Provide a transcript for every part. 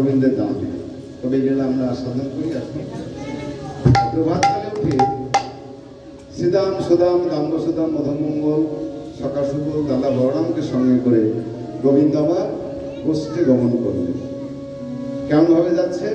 গোবিন্দের দান তবে গেলে আমরা সাধন করি। আসুন প্রভাতকালে উঠে শ্রীদাম সুদাম দাম্ব সুদাম মধুমঙ্গল সকাশুভ দাদা বড়রামকে সঙ্গে করে গোবিন্দ আবার গোষ্ঠে গমন করলেন। কেমন ভাবে যাচ্ছে?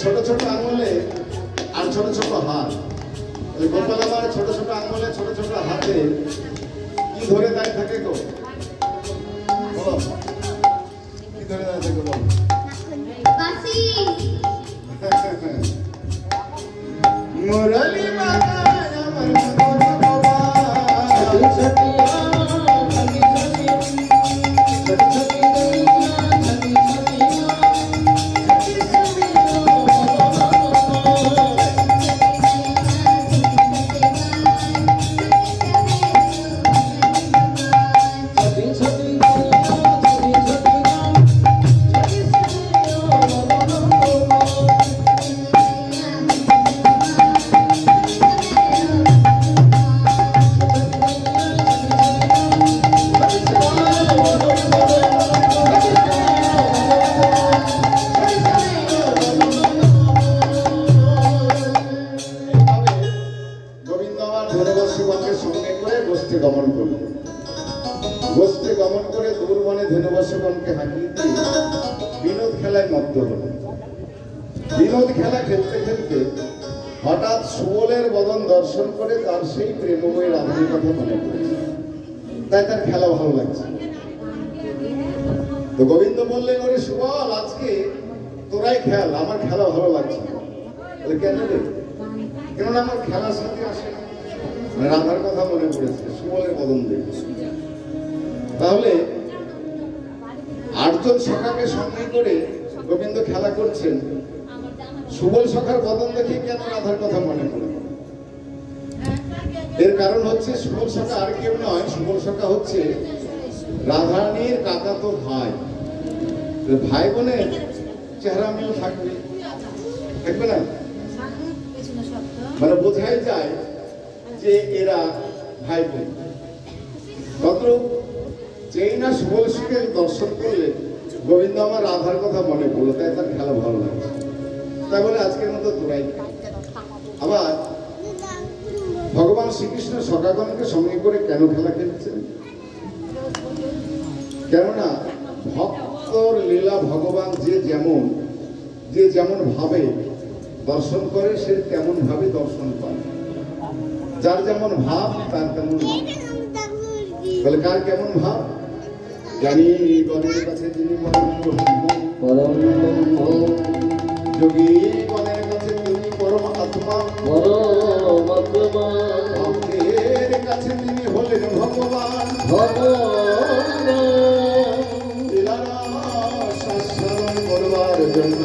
छोट छोट आंगुले और छोट छोट हाथ गोपाल आबार छोट छोट आंगुले छोट छोट हाथे की धरे दाय थाके गो বলো কি ধরে দাঁড়িয়ে থেকে বলো বাসি মুরলি বাজায় আমার মধুর বাবা গোষ্ঠে গমন করে দূর বনে ধনুবর্ষগণকে হাঁকিয়ে দিয়ে বিনোদ খেলায় মত্ত হল। বিনোদ খেলা খেলতে খেলতে হঠাৎ সুবলের বদন দর্শন করে তার সেই প্রেমময় রাধার কথা মনে পড়েছে, তাই তার খেলা ভালো লাগছে। তো গোবিন্দ বললেন, ওরে সুবল, আজকে তোরাই খেল, আমার খেলা ভালো লাগছে। কেন রে? কেননা আমার খেলার সাথে আসে না, রাধার কথা মনে পড়েছে, সুবলের বদন দেখে। তাহলে 8 জন সখাকে সঙ্গে করে গোবিন্দ খেলা করছেন, সুবল সখার বদন দেখে কেন রাধার কথা মনে পড়ে? এর কারণ হচ্ছে সুবল সখা আর কেউ নয়, সুবল সখা হচ্ছে রাধারানীর কাকাতো ভাই। ভাই বোনের চেহারা মিল থাকবে, থাকবে না? মানে বোঝাই যায় যে এরা ভাই বোন। তত যেই না সুবল সখাকে দর্শন করলেন, গোবিন্দ আমার রাধার কথা মনে পড়লো, তাই তার খেলা ভালো লাগছে। তাই বলে আজকের মতো তোরাই। আবার ভগবান শ্রীকৃষ্ণ সখাগণকে সঙ্গে করে কেন খেলা খেলছেন? কেননা ভক্তর লীলা ভগবান যে যেমন ভাবে দর্শন করে, সে তেমন ভাবে দর্শন পায়। যার যেমন ভাব তার তেমন ভাব। বলে কার কেমন ভাব? জানি গণের কাছে যিনি যোগী, গণের কাছে তিনি পরম আত্মা, ভক্তের কাছে তিনি হলেন ভগবান। শাস্ত্রণ করবার জন্য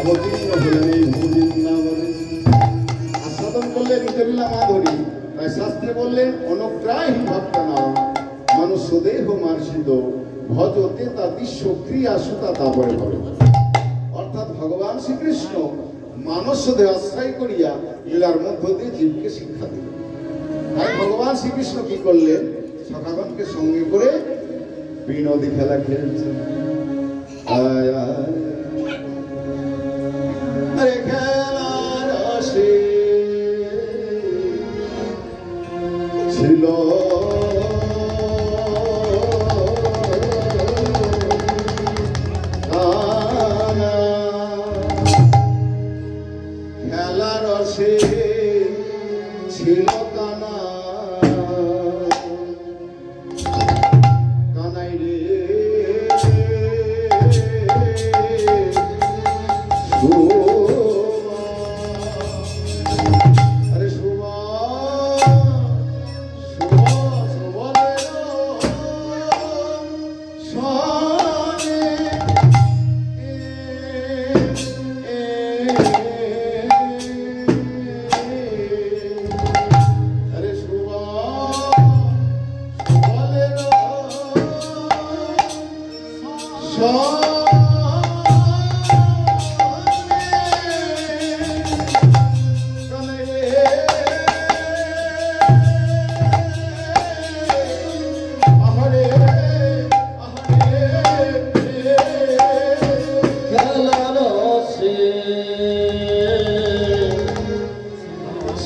অবতীর্ণ হলেন এই বৃন্দাবনে। আস্বাদন করলেন লীলা মাধুরী, তাই শাস্ত্রে বললেন অনুগ্রাহী ভক্ত নাম মানুষ দেহ মার্ষিত ভজতে তা বিশ্ব ক্রিয়া সুতা তাপরে হবে। অর্থাৎ ভগবান শ্রীকৃষ্ণ মানস দেহ আশ্রয় করিয়া লীলার মধ্য দিয়ে জীবকে শিক্ষা দিলেন। তাই ভগবান শ্রীকৃষ্ণ কি করলেন? সখাগণকে সঙ্গে করে বিনোদী খেলা খেলছেন। আরে খেলার রসে ছিল খেলার রসে ছিল কানা, কানাই রে আরে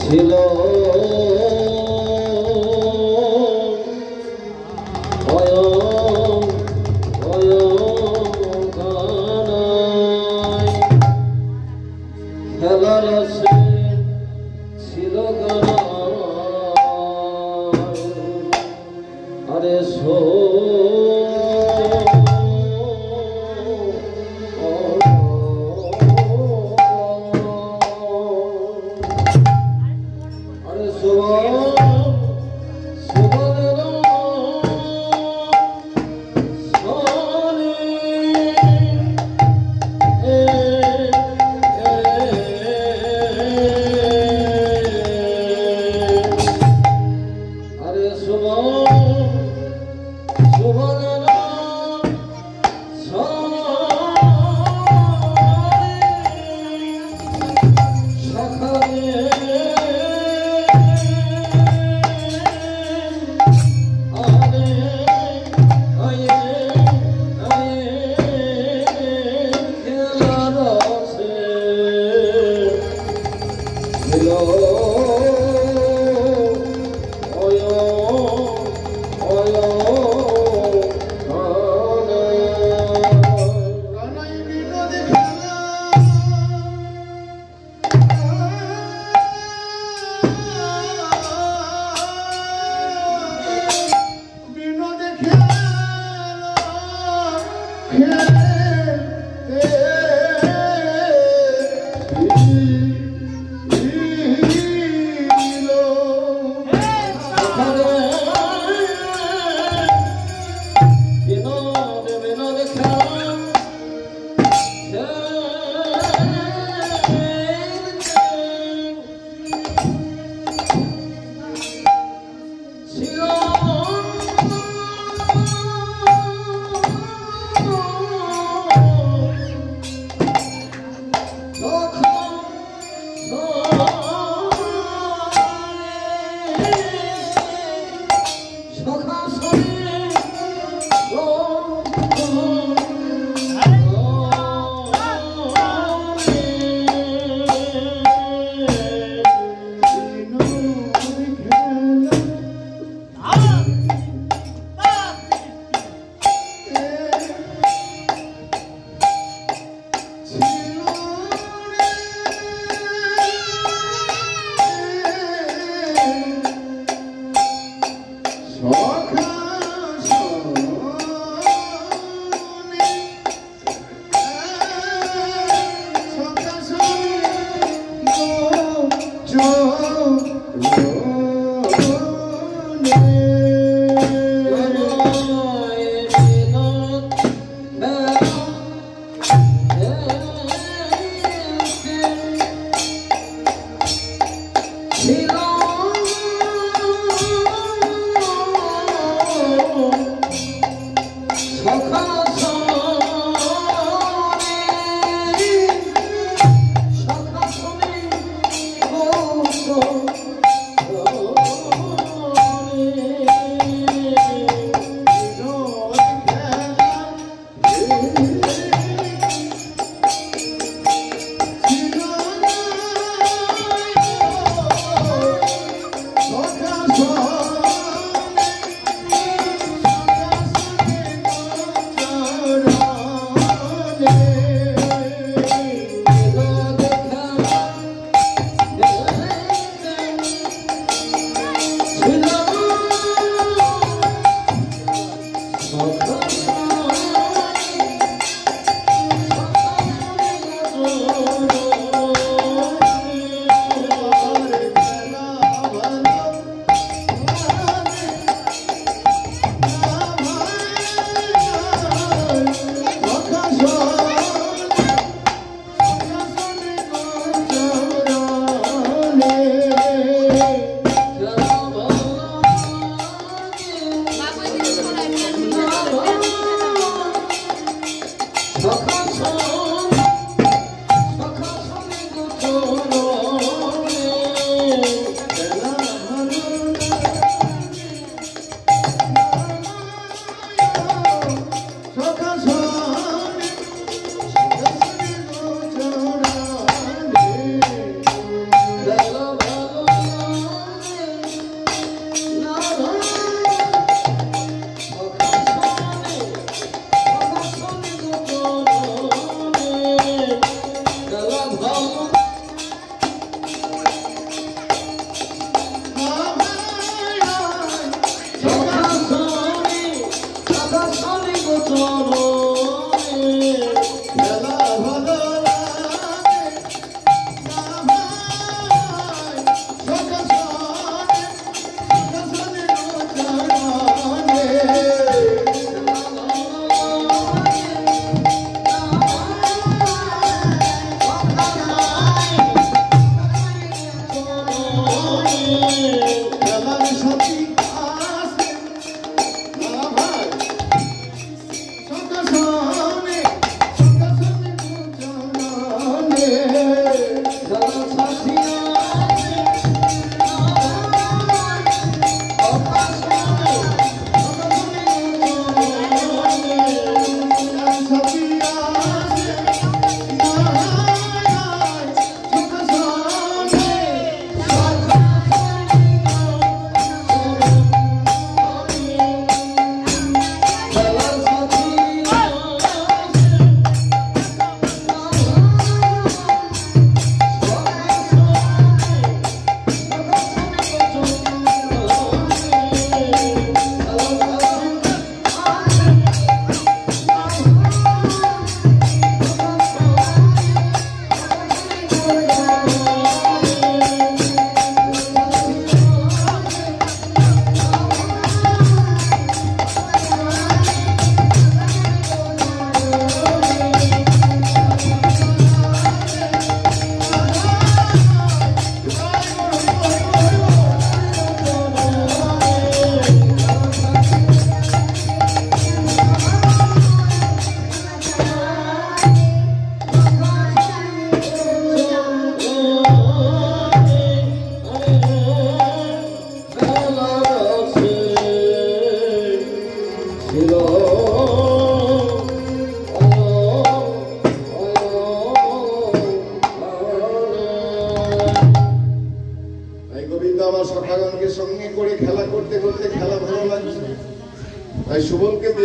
ছিল অয়ং অয়ং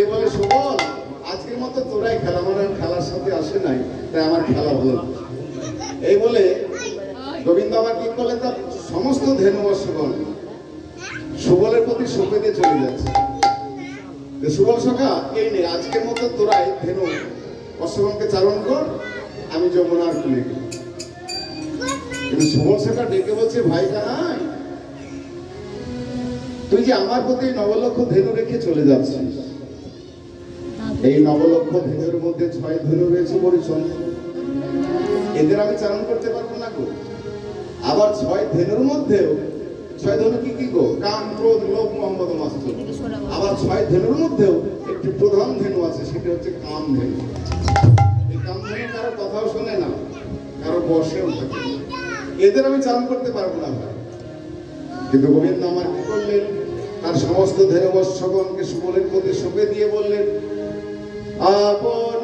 এই বলে সুবল আজকের মতো তোরাই খেলা, আমার খেলার সাথে আসে নাই, তাই আমার খেলা হলো। এই বলে গোবিন্দ আবার কি করলেন, তার সমস্ত ধেনু অশ্বগণ সুবলের প্রতি সঁপে দিয়ে চলে যাচ্ছে। সুবল সখা এই নে, আজকের মতো তোরাই ধেনু অশ্বগণকে চারণ কর, আমি যমুনার কুলে গেলাম। কিন্তু সুবল সখা ডেকে বলছে, ভাই কানাই তুই যে আমার প্রতি নবলক্ষ ধেনু রেখে চলে যাচ্ছিস, এই নবলক্ষ ধেনুর মধ্যে 6 ধেনু রয়েছে পরিচন্ন, এদের আমি চারণ করতে পারবো না গো। আবার 6 ধেনুর মধ্যেও 6 ধেনু কি কি গো, কাম ক্রোধ লোভ মোহ মদ মাৎসর্য। আবার 6 ধেনুর মধ্যেও একটি প্রধান ধেনু আছে, সেটা হচ্ছে কাম ধেনু। এই কাম ধেনু কারো কথাও শোনে না, কারো বশেও থাকে, এদের আমি চারণ করতে পারবো না ভাই। কিন্তু গোবিন্দ আমার কি করলেন, তার সমস্ত ধেনু বৎসগণকে সুবলের প্রতি সঁপে দিয়ে বললেন, আপনার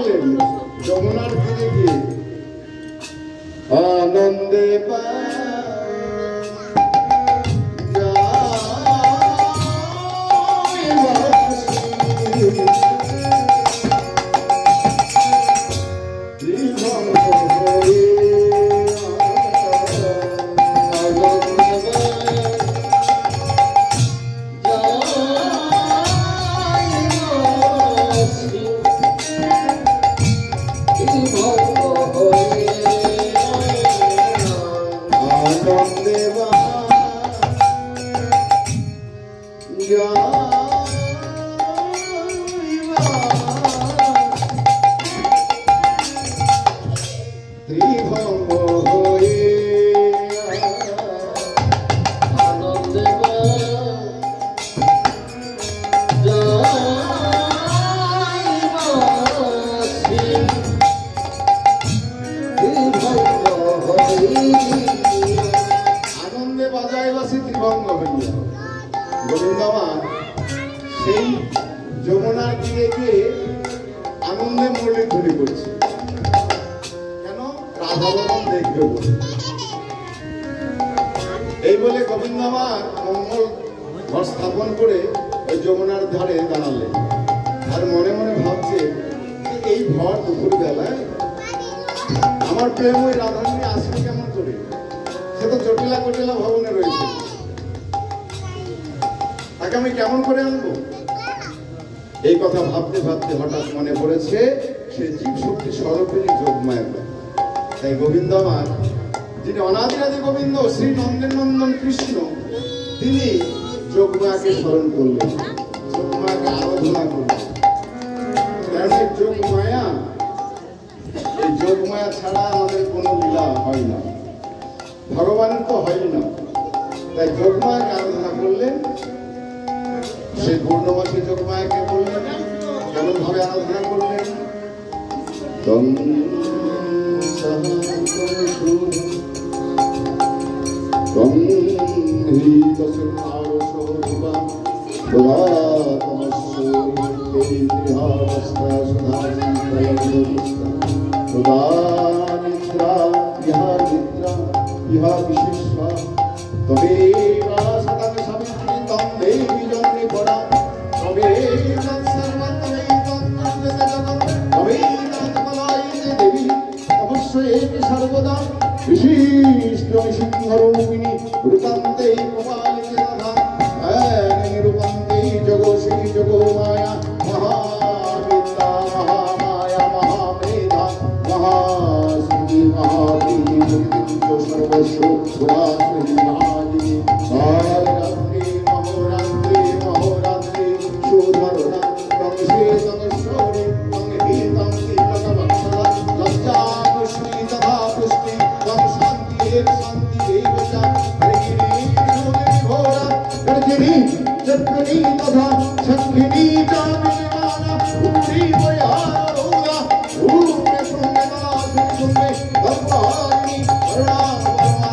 ধেনু যমুনার তীরে গিয়ে আনন্দে এই বলে গোবিন্দ আমার মঙ্গল ঘর স্থাপন করে ওই যমুনার ধারে দাঁড়ালেন, আর মনে মনে ভাবছে এই ভর দুপুর বেলায় আমার প্রেম ওই রাধারানী আসবে কেমন করে, সে তো জটিলা কটিলা ভবনে রয়েছে, তাকে আমি কেমন করে আনবো। এই কথা ভাবতে ভাবতে হঠাৎ মনে পড়েছে সে জীব শক্তি স্বরূপিণী যোগমায়ের। তাই গোবিন্দ আমার, যিনি অনাদিরাদি গোবিন্দ শ্রী নন্দের নন্দন কৃষ্ণ, তিনি যোগমায়াকে স্মরণ করলেন, যোগমায়াকে আরাধনা করলেন। কারণ এই যোগমায়া ছাড়া আমাদের কোনো লীলা হয় না। ভগবানের তো হয় না, তাই যোগমায়াকে আরাধনা করলেন। সেই পূর্ণমাসী যোগমায়াকে বললেন, কেমন ভাবে আরাধনা করলেন? তং তং হি তসুনারসোবা ইহা বিশেষা তবেবা সদা সাবিত্রী তং দেবী জন্মে পড়া তবে দেবী অবশ্যই সর্বদা বিশিষ্ট সিংহরূপিণী রূপান্তে কপালিকে রাধা নিরূপান্তে জগশ্রী জগমায়া মহাবিদ্যা মহামায়া মহামেধা মহাসিদ্ধি মহাবীর সর্বস্ব সুরাশ্রী কালরাত্রি মহোরাত্রি মহোরাত্রি সুধরণা তংশে তংশোরে তংহি তংহি তংবৎসরা লজ্জা পুষ্টি তথা পুষ্টি তং শান্তি শান্তি দেবতা হরিগিরি বিভোরা হরিগিরি চক্রনি তথা শঙ্খিনী চামিমানা ভূরি বয়ারোগা ভূমে শূন্যতা শূন্যে তৎপানি করুণা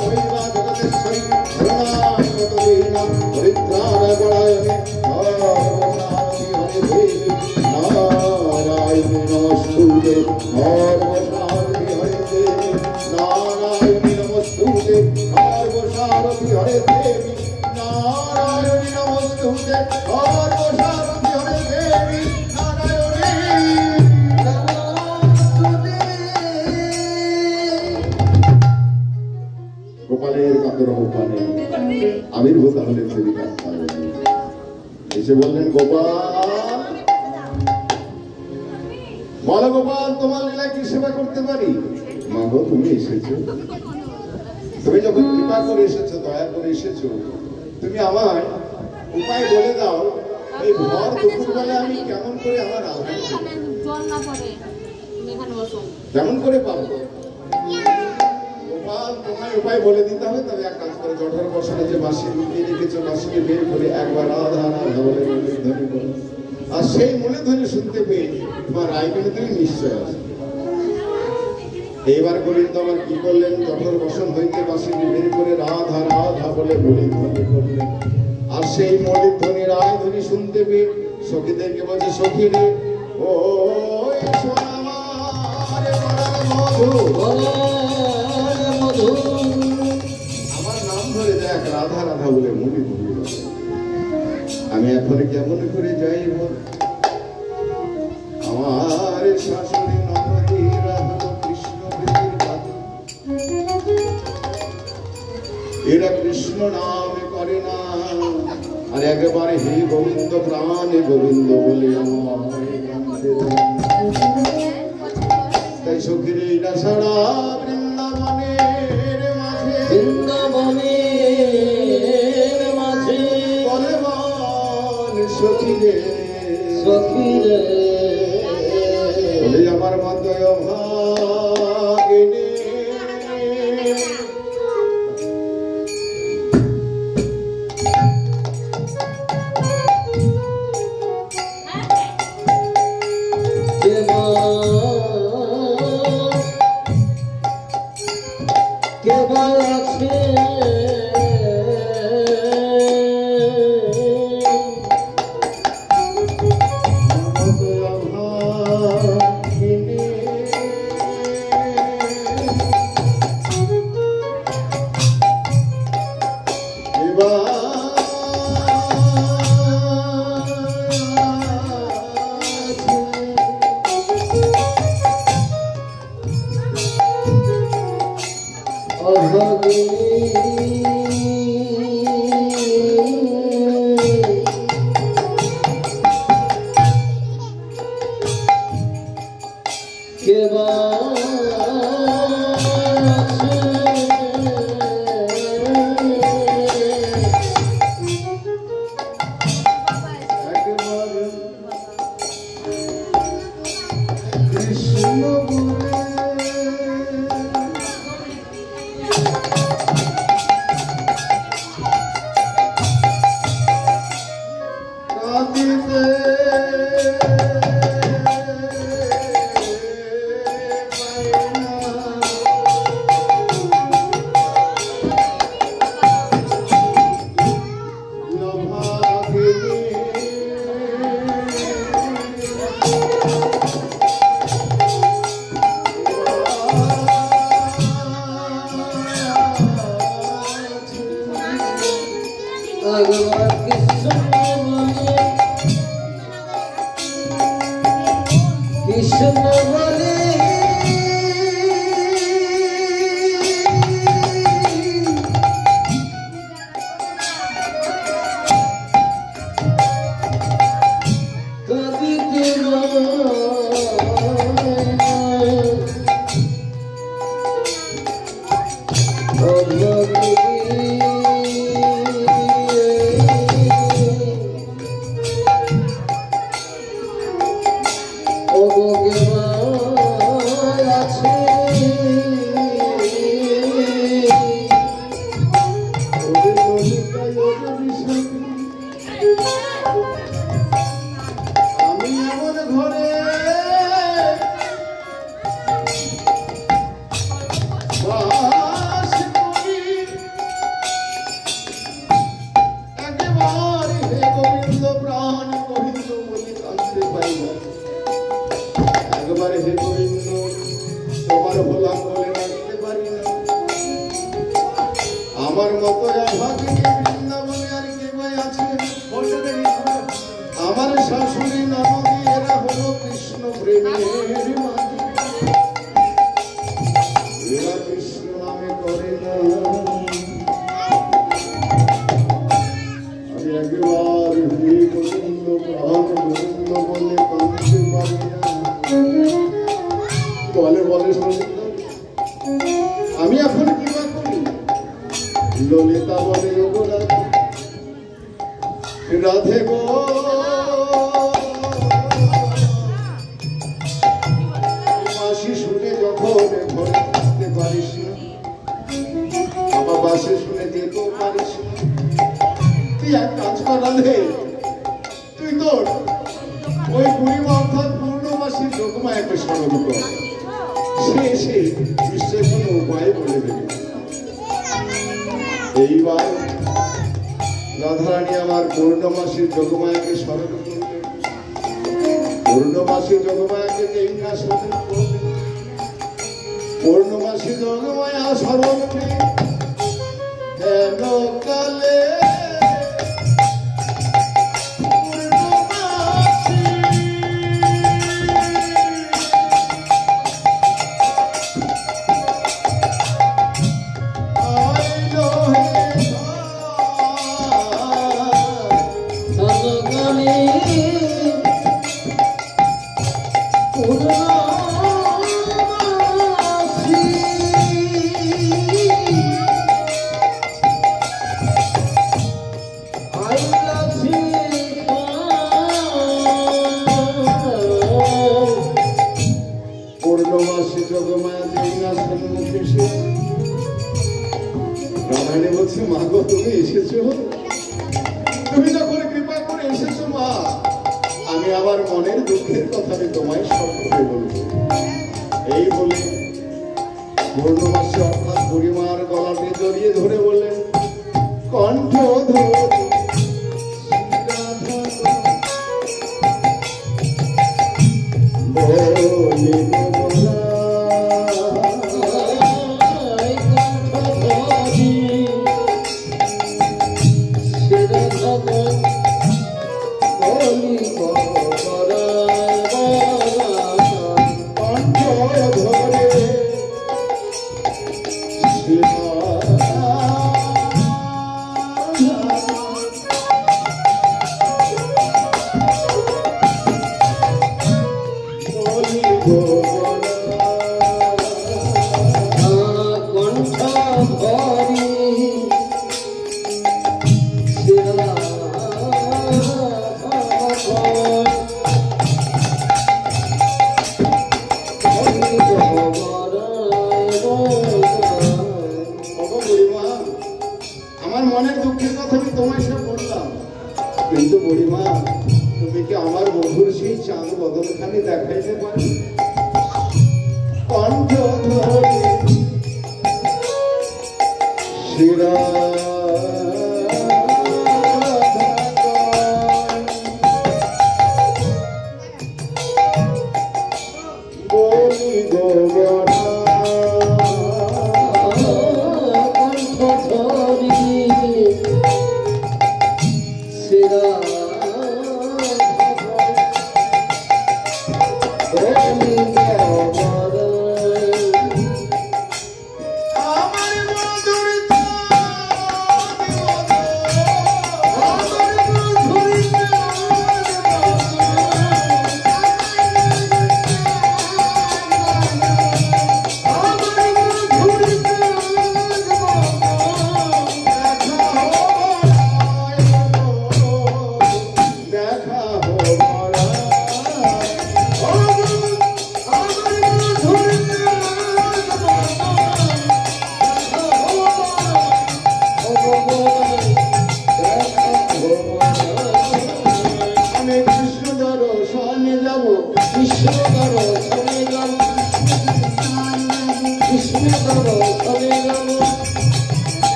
দৈবা জগতেশ্বরী করুণা পরিত্রাণ পরায়ণে সর্বশান্তি হরে দেবী নারায়ণী নমস্তুতে সর্বশান্তি হরে দেবী নারায়ণী নমস্তুতে সর্বশান্তি হরে দেবী নারায়ণী নমস্তুতে সর্বশান্তি হরে দেবী নারায়ণী গোপালের কাতর গোপালে আবির্ভূত হলেন সেবিকা এসে বললেন, গোপাল বলো গোপাল, তোমার লীলা কি সেবা করতে পারি? মা গো, তুমি এসেছো, তুমি যখন কৃপা করে এসেছো, দয়া করে এসেছো, তুমি আমায় উপায় বলে দাও, এই ভর দুপুর বেলা আমি কেমন করে আমার আধার কেমন করে পাবো? গোপাল, তোমায় উপায় বলে দিতে হবে। তবে এক কাজ করে, জঠর বসানে যে বাঁশি লুকিয়ে রেখেছো, বাঁশিকে বের করে একবার রাধা রাধা বলে ধ্বনি করো, আর সেই মনে ধ্বনি শুনতে পেয়ে তোমার রায়গণে তুমি নিশ্চয় আসবে। এইবার গোবিন্দ আবার কি করলেন? জঠর বসন হইতে বাঁশিকে বের করে রাধা রাধা বলে মলিক ধ্বনি করলেন, আর সেই মলিক ধ্বনি রায় ধ্বনি শুনতে পেয়ে সখীদেরকে বলছে, সখী রে ও আমার নাম ধরে দেখ, রাধা রাধা বলে মনে ধরে। আমি এখন কেমন করে যাই বল? আমার শাশুড়ি নন্দী রাধা কৃষ্ণ এরা কৃষ্ণ নাম করে না, আর একবারে হে গোবিন্দ প্রাণে গোবিন্দ বলে তাই সখীর এইটা ছাড়া বৃন্দাবনের মাঝে বলে বল সখীরে সখীরে বলে আমার মাতয় ভাগিনী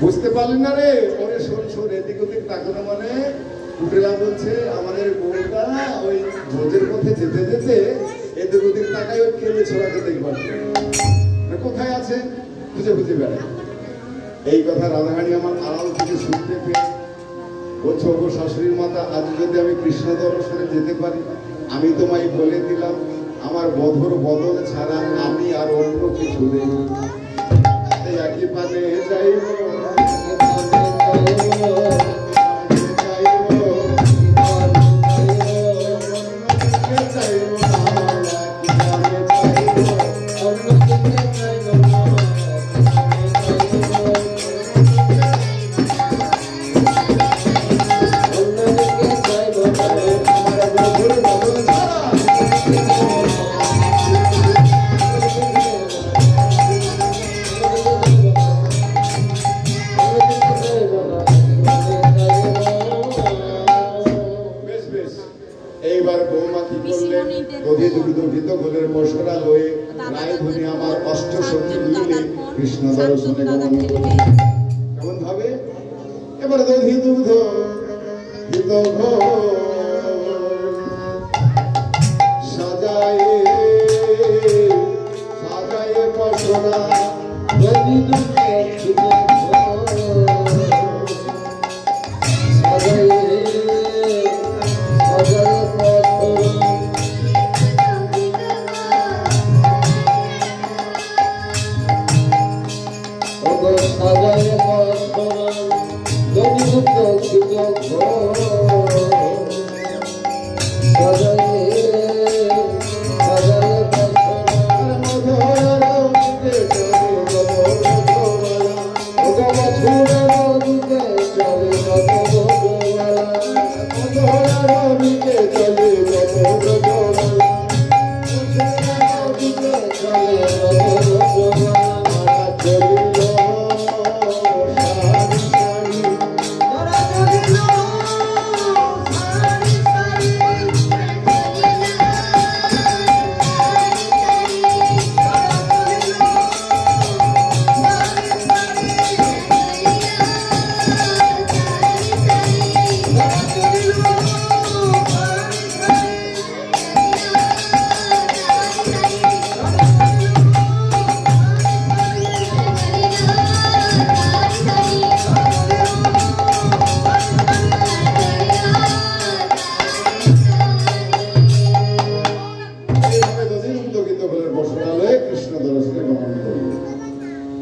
বুঝতে পারলেন না রে? ওরে শোন শোন, এদিক ওদিক তাকানো মানে উঠেলা বলছে আমাদের বউটা ওই ভোজের পথে যেতে যেতে এদিক ওদিক তাকায় ওই কেলে ছোড়াকে দেখবার কোথায় আছে খুঁজে খুঁজে বেড়ায়। এই কথা রাধারানী আমার আড়াল থেকে শুনতে পেয়ে বলছে, ওগো শাশুড়ির মাতা, আজ যদি আমি কৃষ্ণ দর্শনে যেতে পারি, আমি তোমায় বলে দিলাম আমার বধুর বদল ছাড়া আমি আর অন্য কিছু নেই। একই পানে যাইব কৃষ্ণ দর্শনে গমন করে। তারপরে দধি দুধ হিত সাজায় সাজায় পশরা দধি দুধ হিত সাজায় সাজায় পশরা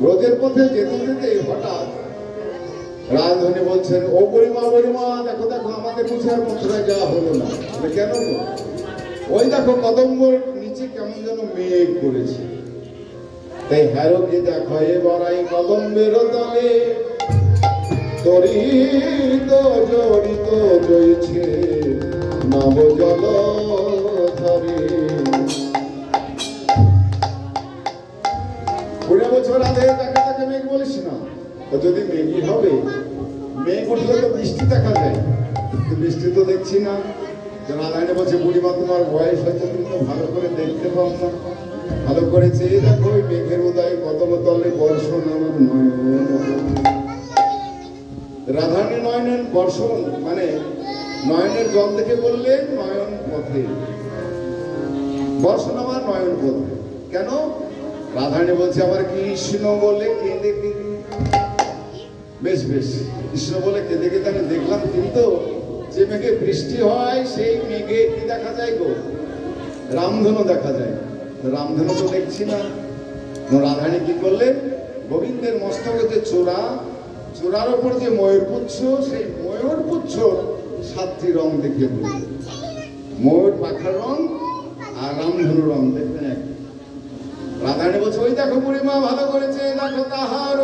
ব্রজের পথে যেতে যেতে হঠাৎ রাজধানী বলছেন, ও বুড়িমা বুড়িমা দেখো দেখো আমাদের বুঝে আর মথুরায় যাওয়া হলো না। কেন? ওই দেখো কদম্বর নিচে কেমন যেন মেঘ করেছে। তাই হ্যারোকে দেখো এবার এই কদম্বের তলে তরিত জড়িত রয়েছে নব জল ধরে। বুড়ে বছর রাধে তাকে তাকে মেঘ বলিস না, যদি মেঘই হবে মেঘ উঠলে তো বৃষ্টি দেখা যায়, বৃষ্টি তো দেখছি না। রাধারানী বলছে, বুড়িমা তোমার বয়স হয়েছে তুমি তো ভালো করে দেখতে পাও না, ভালো করে চেয়ে দেখো ওই মেঘের উদয় কদম তলে বর্ষণ আমার নয়ন। রাধারানী নয়নের বর্ষণ মানে নয়নের জল দেখে বললেন নয়ন পথে, বর্ষণ আমার নয়ন পথে। কেন? রাধারানী বলছে আবার কৃষ্ণ বলে কেঁদে কেঁদে। বেশ বেশ, কৃষ্ণ বলে কেঁদে কেঁদে আমি দেখলাম, কিন্তু যে মেঘে বৃষ্টি হয় সেই মেঘে কি দেখা যায় গো? রামধনু দেখা যায়। রামধনু তো দেখছি না। রাধারানী কি করলেন? গোবিন্দের মস্তকে যে চূড়া, চূড়ার ওপর যে ময়ূরপুচ্ছ, সেই ময়ূরপুচ্ছ 7টি রং দেখিয়ে বললেন। ময়ূর পাখার রং আর রামধনু রং দেখবেন এক। রাধারানী বলছে, ওই দেখো বুড়িমা ভালো করেছে, দেখো তাহার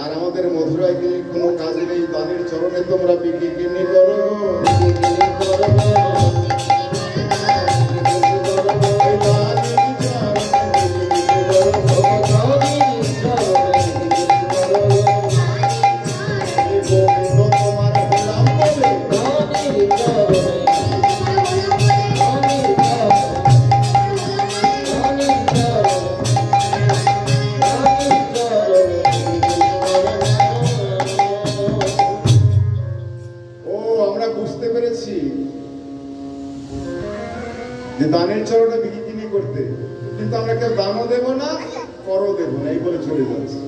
আর আমাদের মধুরায় গেলে কোনো কাজ নেই, দানের চরণে তোমরা বিক্রি কিনে করো। যে দানের চরণে বিকিনি করতে, কিন্তু আমরা কেউ দানও দেবো না, করও দেবো না, এই বলে চলে যাচ্ছে।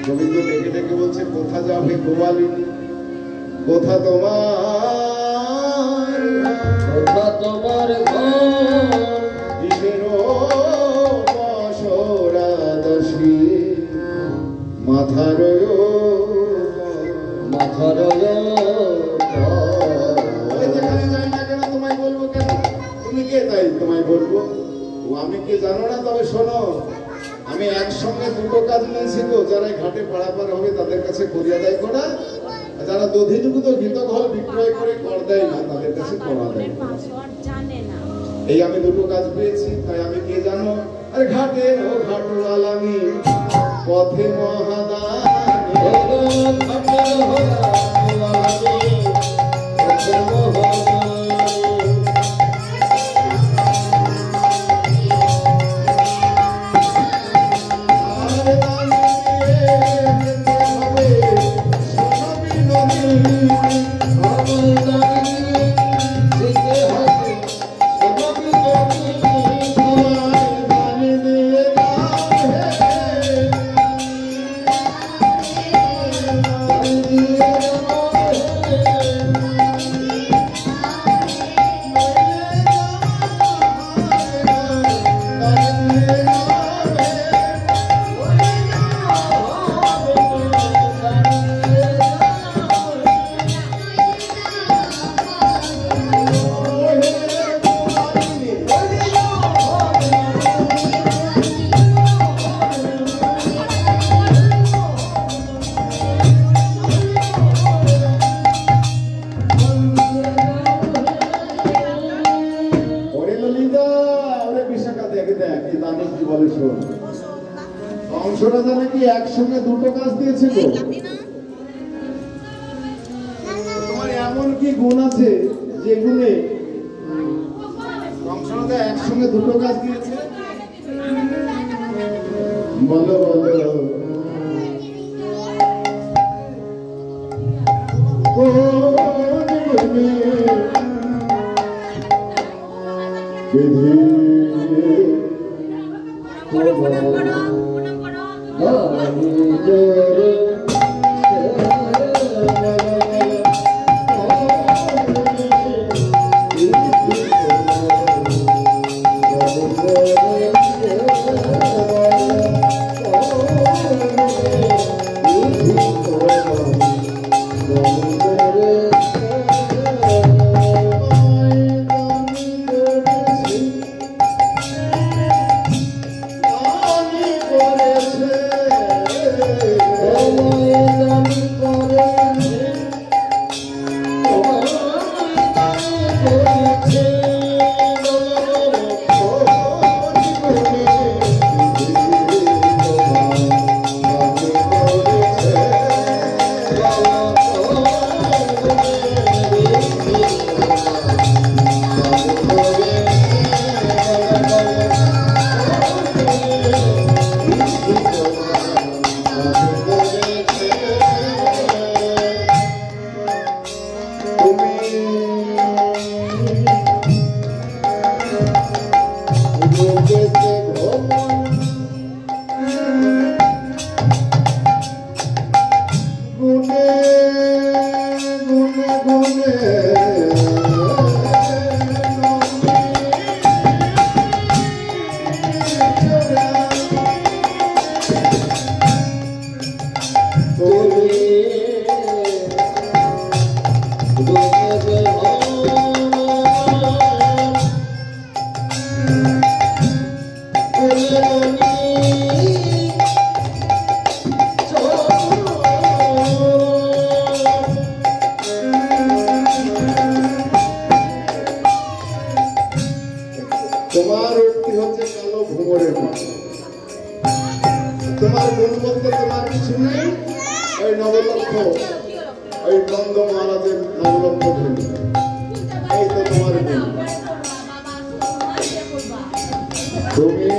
গোবিন্দ ডেকে ডেকে বলছে, কোথা যাবে গোপালিনী, কোথা তোমার, কোথা তোমার কিসের বসরা দশী, মাথার মাথার যেখানে যাই না কেন তোমায় বলবো কেন? তুমি কে তাই তোমায় বলবো? ও আমি কে জানো না? তবে শোনো, আমি একসঙ্গে দুটো কাজ নিয়েছি তো, যারা ঘাটে পারাপার হবে তাদের কাছে করি আদায় করা, যারা দধিযুক্ত ঘৃতঘল বিক্রয় করে কর দেয় না তাদের কাছে কর আদায় করা। এই আমি দুটো কাজ পেয়েছি, তাই আমি কে জানো, আরে ঘাটে ও ঘাটওয়ালামি পথে মহাদানি, ঘাটে ও ঘাটওয়ালামি পথে মহাদানি। কংসরাজা নাকি একসঙ্গে দুটো কাজ দিয়েছে তো, তোমার এমন কি গুণ আছে যে গুণে কংসরাজা একসঙ্গে দুটো কাজ দিয়েছে? বলো বলো। তোমার উক্তি হচ্ছে কালো ভুমরের মতো, তোমার গুণ বলতে তোমার কিছু নেই। ওই নবলক্ষ, ওই নন্দ মহারাজের নবলক্ষ গুণ, এই তো তোমার গুণ। তুমি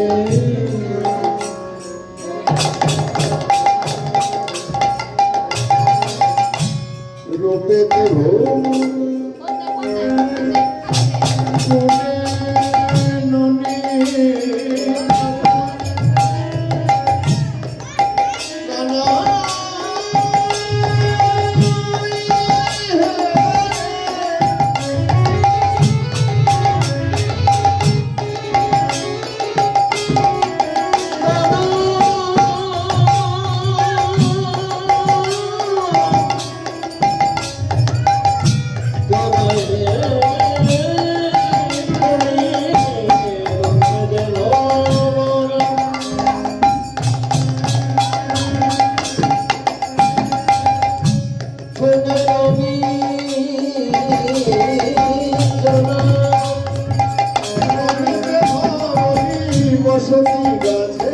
রূপেতে ভূম বসতি গাছে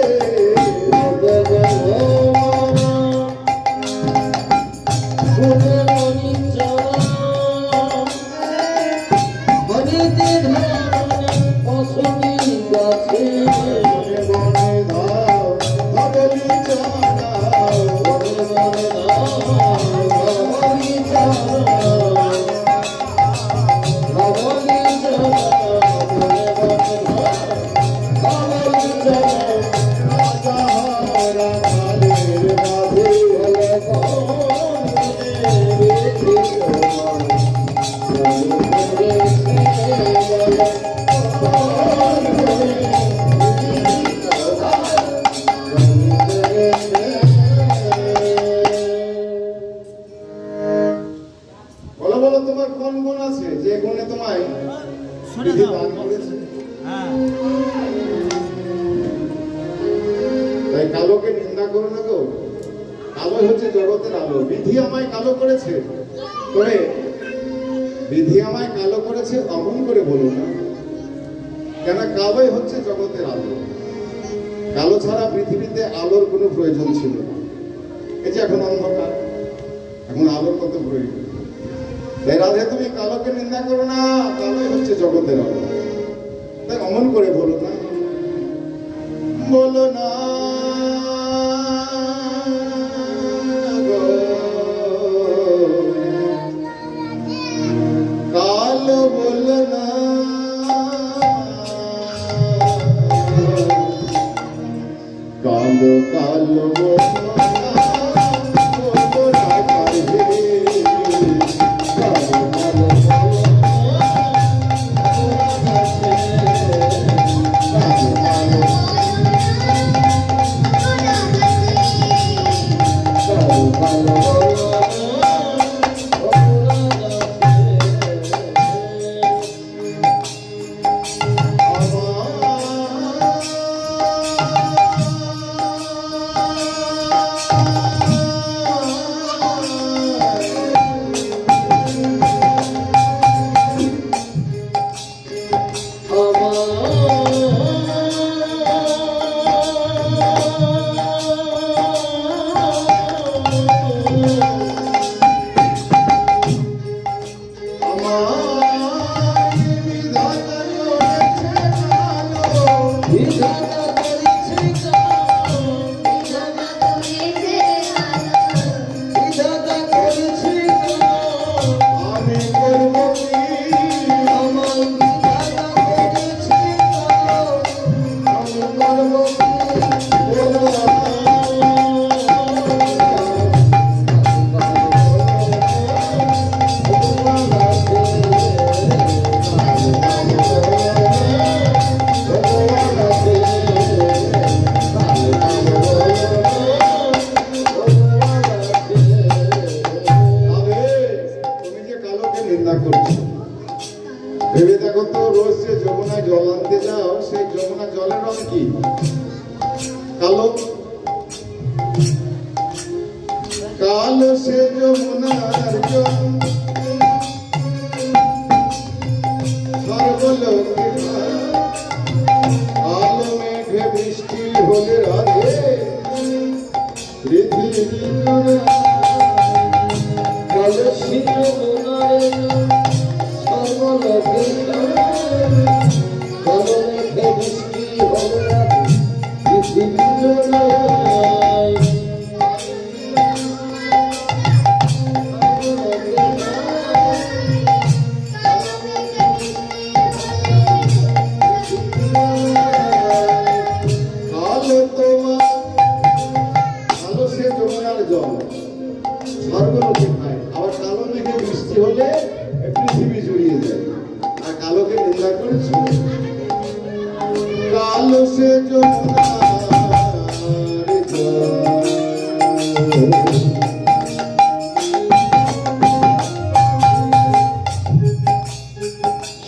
কালোকে নিন্দা করো না গো। কালো হচ্ছে জগতের আলো। বিধি আমায় কালো করেছে, তবে বিধি আমায় কালো করেছে অমন করে বলো না, কেন কালোই হচ্ছে জগতের আলো। কালো ছাড়া পৃথিবীতে আলোর কোনো প্রয়োজন ছিল না। এই যে এখন অন্ধকার, এখন আলোর কত প্রয়োজন। তাই রাধে তুমি কালোকে নিন্দা করো না, কালোই হচ্ছে জগতের আলো। তাই অমন করে বলো না, বলো না কালো, বলো না কালো, কালো ভেবে দেখো তো, রোজ যে যমুনায় জল আনতে যাও, সেই যমুনা জলের রং কি? কালো। কালো সে যমুনার জল, সর্বলোকে আলো মেঘে বৃষ্টি হলে রাধে পৃথিবী কালো সে যমুনার জল সর্বলোকে খায়, আবার কালো মেঘে বৃষ্টি হলে পৃথিবী জড়িয়ে যায়। আর কালোকে নিন্দা করেছে, কালো সে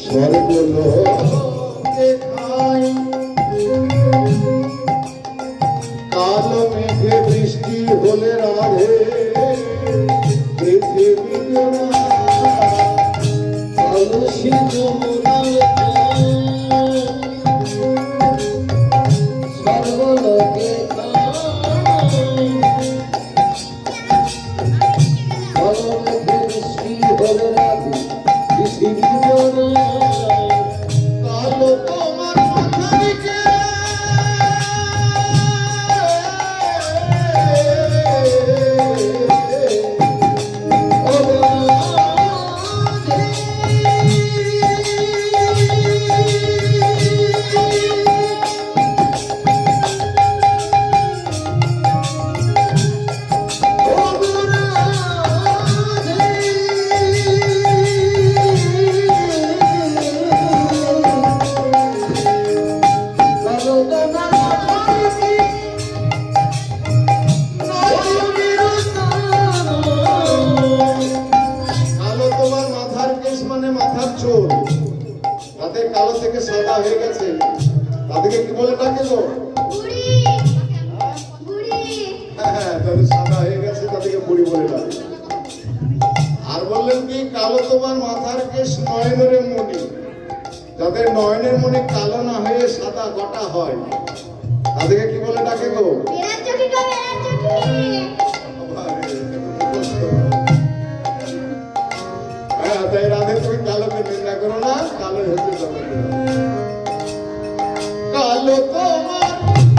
সর্বলোকে খায়, কালো মেঘে বৃষ্টি হলে রাধে পৃথিবী কালো সে যমুনার কালো থেকে সাদা হয়ে গেছে তাদেরকে কি বলে ডাকে গো? বুড়ি বুড়ি হ্যাঁ, তাদের সাদা হয়ে গেছে তাদেরকে বুড়ি বলে ডাকে। আর বললেন কি কালো তোমার মাথার কেশ নয়নের মণি, যাদের নয়নের মণি কালো না হয়ে সাদা গোটা হয় তাদেরকে কি বলে ডাকে গো? বেড়ার চটি গো বেড়ার চটি। হ্যাঁ, তাই রাধে তুমি কালোকে নিন্দা করো না, কালো হচ্ছে জগতের কালো তোমার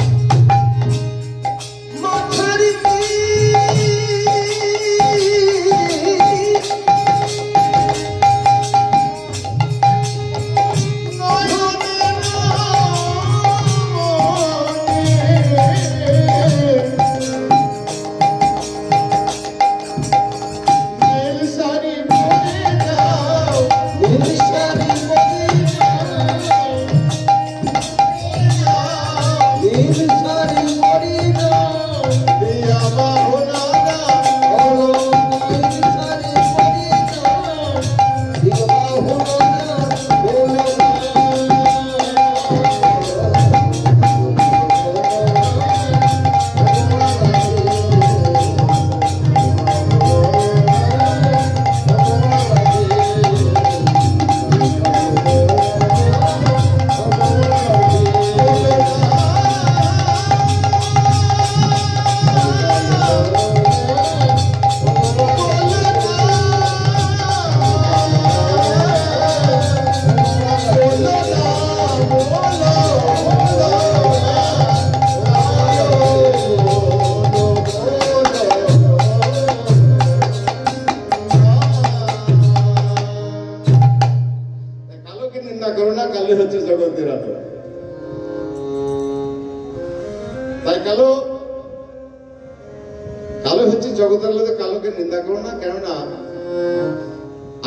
মাথার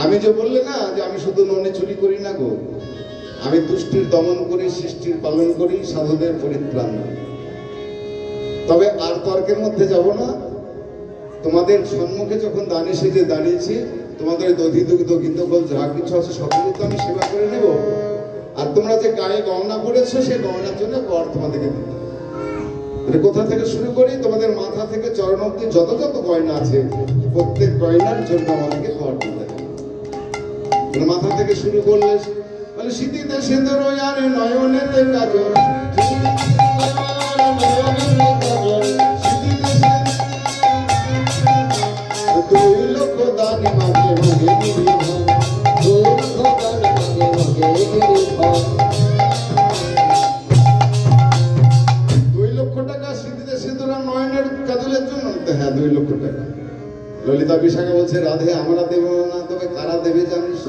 আমি যে বললে না যে আমি শুধু ননে চুরি করি না গো, আমি দুষ্টির দমন করি, সৃষ্টির পালন করি, সাধুদের পরিত্রাণ। তবে আর তর্কের মধ্যে যাব না। তোমাদের সম্মুখে যখন দানে সেজে দাঁড়িয়েছি, তোমাদের দধি দুগ্ধ গিন্দফল যা কিছু আছে সকলে তো আমি সেবা করে নেব। আর তোমরা যে গায়ে গহনা পড়েছো সেই গহনার জন্য কর তোমাদেরকে দিতে হবে। কোথা থেকে শুরু করি, তোমাদের মাথা থেকে চরণ অবধি যত যত গয়না আছে প্রত্যেক গয়নার জন্য আমাদেরকে কর দিতে হবে। মাথা থেকে শুরু করলে বলে শীতিতে সিঁদুর আর নয়নেতে কাজল, দুই লক্ষ দান মাঝে মাঝে হ্যাঁ 2 লক্ষ টাকা। ললিতা বিশাখা বলছে রাধে আমরা দেব না, তবে কারা দেবে জানিস?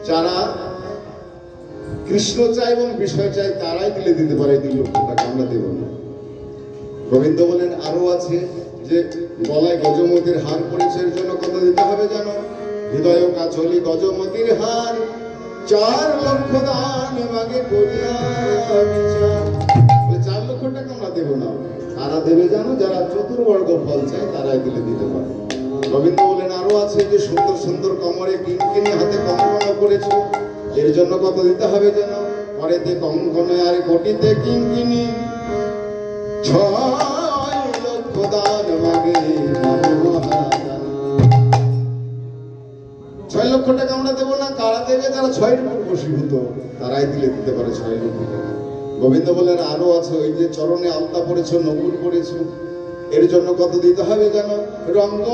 যারা কৃষ্ণ চাই এবং বিষয় চাই তারাই দিলে দিতে পারে 2 লক্ষ টাকা, আমরা দেব না। গোবিন্দ বলেন আরো আছে যে গলায় গজমতির হার পড়েছে, এর জন্য কত দিতে হবে জানো? হৃদয় কাচলি গজমতির হার 4 লক্ষ দান মাগে করিয়া বিচার। 4 লক্ষ টাকা আমরা দেব না, কারা দেবে জানো? যারা চতুর্বর্গ ফল চায় তারাই দিলে দিতে পারে। গোবিন্দ বলেন আরো আছে যে সুন্দর সুন্দর কমরে কিঙ্কিনি, হাতে কঙ্কণ করেছো, এর জন্য কত দিতে হবে জানো? পরেতে কঙ্কণ আর কোটিতে কিঙ্কিনি 6 লক্ষ দান মাগে 6 লক্ষ টাকা আমরা দেবো না, কারা দেবে? যারা 6 লক্ষ বশীভূত তারাই দিলে দিতে পারে 6 লক্ষ টাকা। গোবিন্দ বলেন আরো আছে ওই যে চরণে আলতা পড়েছো, নকুর পড়েছো, এর জন্য কত দিতে হবে জানো? রঙ্গ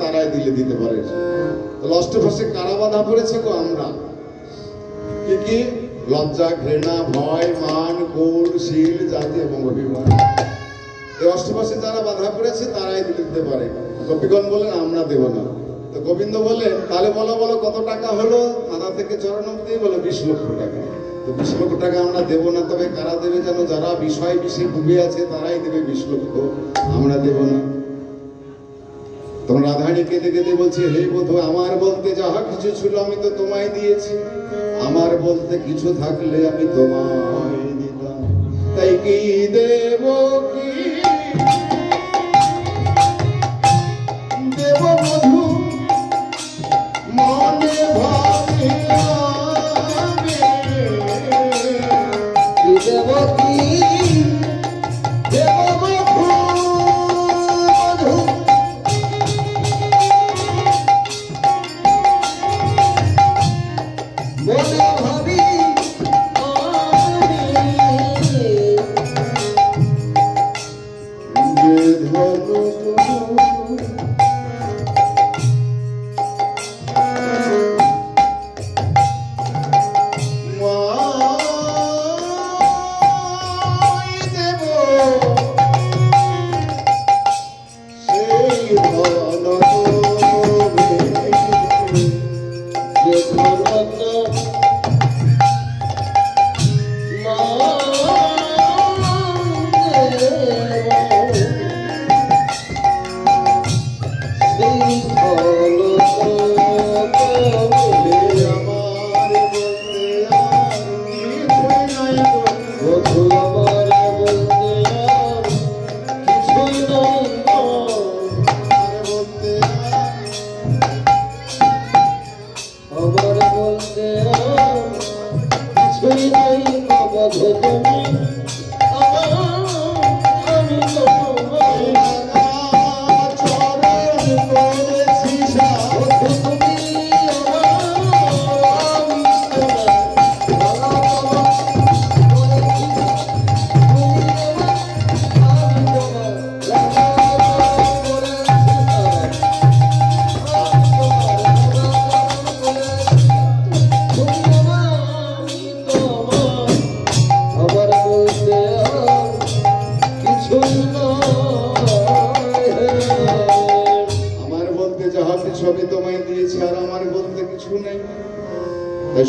তারাই দিলে দিতে পারে। অষ্টভাষে কারা বাধা পড়েছে গো? আমরা। কি কি? লজ্জা, ঘৃণা, ভয়, মান, ক্রোধ, শীল, জাতি এবং অভিমান। এই অষ্টপাশে যারা বাধা করেছে তারাই দিতে পারে। গোপীগণ বলেন আমরা দেব না। তো গোবিন্দ বলেন তাহলে বলো বলো কত টাকা হলো? মাথা থেকে চরণ অবধি বলে 20 লক্ষ টাকা। তো 20 লক্ষ টাকা আমরা দেব না, তবে কারা দেবে যেন? যারা বিষয় বিষে ডুবে আছে তারাই দেবে 20 লক্ষ, আমরা দেব না। তখন রাধারানী কেঁদে কেঁদে বলছে, হে বধূ, আমার বলতে যাহা কিছু ছিল আমি তো তোমায় দিয়েছি, আমার বলতে কিছু থাকলে আমি তোমায় দিতাম, তাই কি দেব কি দেব বধূ মনে ভাবিয়া দেব কি দেব বধূ মনে ভাবি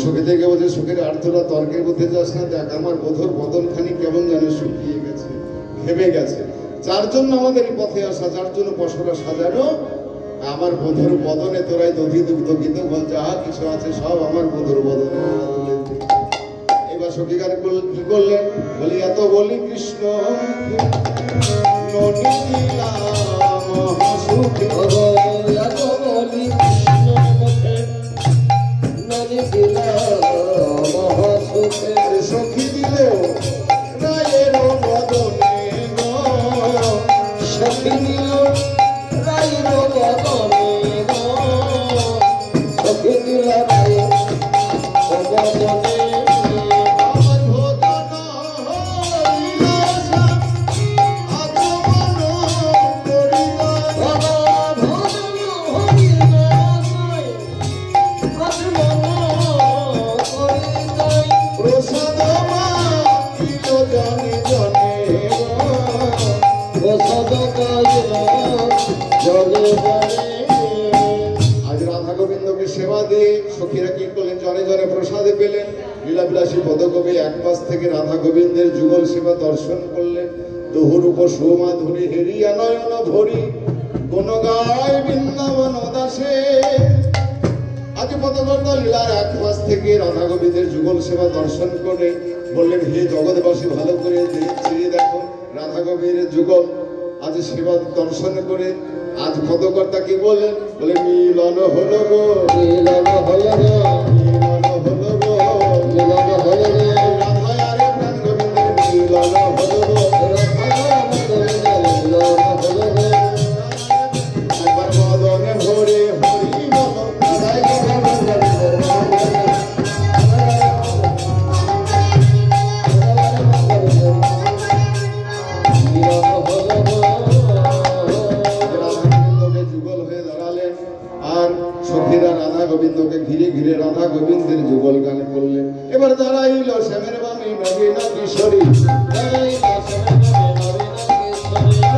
সুখে থেকে বলছে, সুখের আর্থরা তর্কের মধ্যে যাস না, দেখ আমার বধুর বদনখানি কেমন যেন শুকিয়ে গেছে, ঘেমে গেছে। যার জন্য আমাদের এই পথে আসা, যার জন্য পশরা সাজানো, আমার বধুর বদনে তোরাই দধি দুগ্ধ গীত বল, যাহা কিছু আছে সব আমার বধুর বদনে তুলে দে। এবার সখীগার কি করলেন? বলি এত বলি কৃষ্ণ সখী দিল রায়ের বদনে, সখী দিল রায়ের বদনে, সখী দিল রায়ের বদনে। আজ রাধা গোবিন্দকে সেবা দিয়ে সখীরা কি করলেন? জনে জনে প্রসাদে পেলেন। লীলাবিলাসী পদকবি এক পাশ থেকে রাধা গোবিন্দের যুগল সেবা দর্শন করলেন। দহুরূপ সুমাধুরী হেরিয়া নয়ন ভরি কোন গায় বৃন্দাবন দাসে। আজ পদকর্তা লীলার এক পাশ থেকে রাধা গোবিন্দের যুগল সেবা দর্শন করে বললেন, হে জগৎবাসী, ভালো করে চিড়ে দেখো রাধা গোবিন্দের যুগল আজ সেবা দর্শন করে আজ পদকর্তা কি বললেন? বলে মিলন হলো গো, মিলন হলো গো, মিলন হলো গো, মিলন হলো গো, রাধা আরে প্রাণ গোবিন্দের মিলন হলো গো, রাধা গোবিন্দের মিলন হলো গো। একবার বদনে ভরে হরি বল, রাধাই গোবিন্দের রাধা গোবিন্দকে ঘিরে ঘিরে রাধা গোবিন্দের যুগল গান করলেন। এবার দাঁড়াইল শ্যামের বামী নবীনা কিশোরী, দাঁড়াইল শ্যামের বামী নবীনা কিশোরী।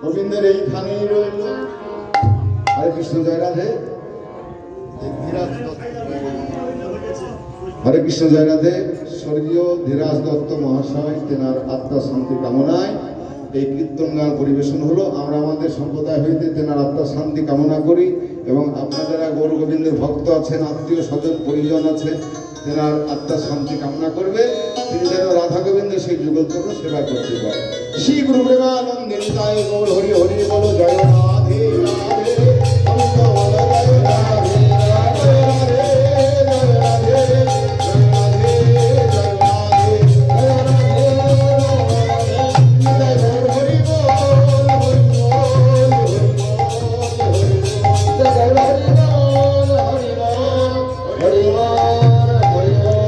গোবিন্দের এইখানেই রইল। হরে কৃষ্ণ, জয় রাধে। হরে কৃষ্ণ, জয় রাধে। স্বর্গীয় ধীরাজ দত্ত মহাশয় তেনার আত্মা শান্তি কামনায় এই কীর্তন গান পরিবেশন হলো। আমরা আমাদের সম্প্রদায় হইতে তেনার আত্মা শান্তি কামনা করি এবং আপনারা যারা গৌর গোবিন্দের ভক্ত আছেন, আত্মীয় স্বজন পরিজন আছে, তেনার আত্মা শান্তি কামনা করবে। তিনি যেন রাধা গোবিন্দের সেই যুগলচক্র সেবা করতে পারে। শ্রী গুরু প্রেমানন্দে নিতাই গৌর হরি হরি বল, জয় রাধে রাধে, অনন্ত বল জয় রাধে রাধে, জয় রাধে জয় রাধে, জয় রাধে জয় রাধে, নিতাই গৌর হরি বল, হরি বল, হরি বল, জয় হরি বল, হরি বল, হরি বল।